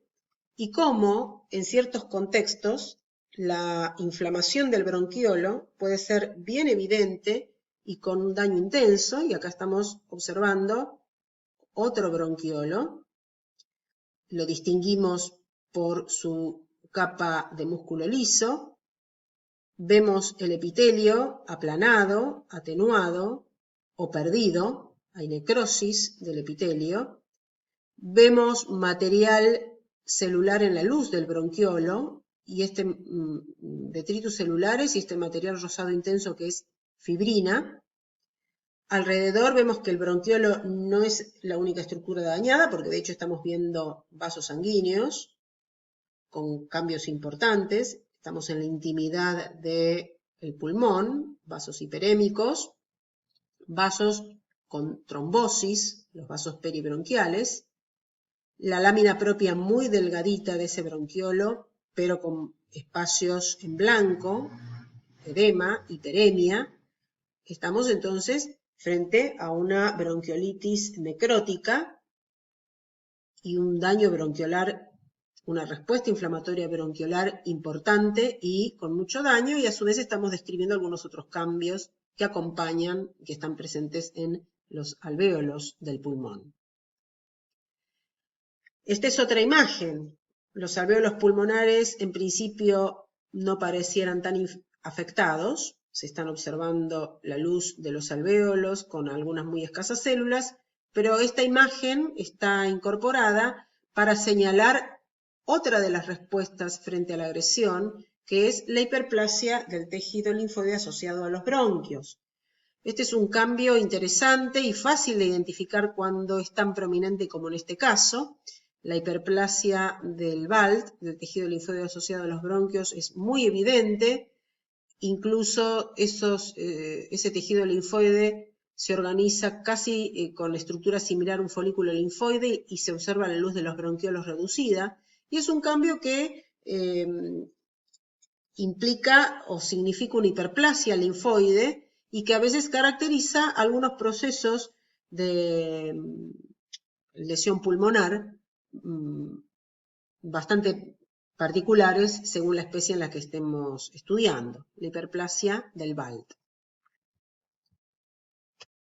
y cómo, en ciertos contextos, la inflamación del bronquiolo puede ser bien evidente y con un daño intenso, y acá estamos observando otro bronquiolo. Lo distinguimos por su capa de músculo liso. Vemos el epitelio aplanado, atenuado o perdido. Hay necrosis del epitelio. Vemos material celular en la luz del bronquiolo y detritus celulares y este material rosado intenso que es fibrina. Alrededor vemos que el bronquiolo no es la única estructura dañada, porque de hecho estamos viendo vasos sanguíneos con cambios importantes. Estamos en la intimidad del pulmón, vasos hiperémicos, vasos con trombosis, los vasos peribronquiales, la lámina propia muy delgadita de ese bronquiolo, pero con espacios en blanco, edema, hiperemia. Estamos entonces frente a una bronquiolitis necrótica y un daño bronquiolar, una respuesta inflamatoria bronquiolar importante y con mucho daño, y a su vez estamos describiendo algunos otros cambios que acompañan, que están presentes en los alvéolos del pulmón. Esta es otra imagen. Los alvéolos pulmonares en principio no parecieran tan afectados. Se están observando la luz de los alvéolos con algunas muy escasas células, pero esta imagen está incorporada para señalar otra de las respuestas frente a la agresión, que es la hiperplasia del tejido linfoide asociado a los bronquios. Este es un cambio interesante y fácil de identificar cuando es tan prominente como en este caso. La hiperplasia del BALT, del tejido linfoide asociado a los bronquios, es muy evidente. Incluso ese tejido linfoide se organiza casi con estructura similar a un folículo linfoide y se observa la luz de los bronquiolos reducida. Y es un cambio que implica o significa una hiperplasia linfoide y que a veces caracteriza algunos procesos de lesión pulmonar bastante particulares según la especie en la que estemos estudiando, la hiperplasia del BALT.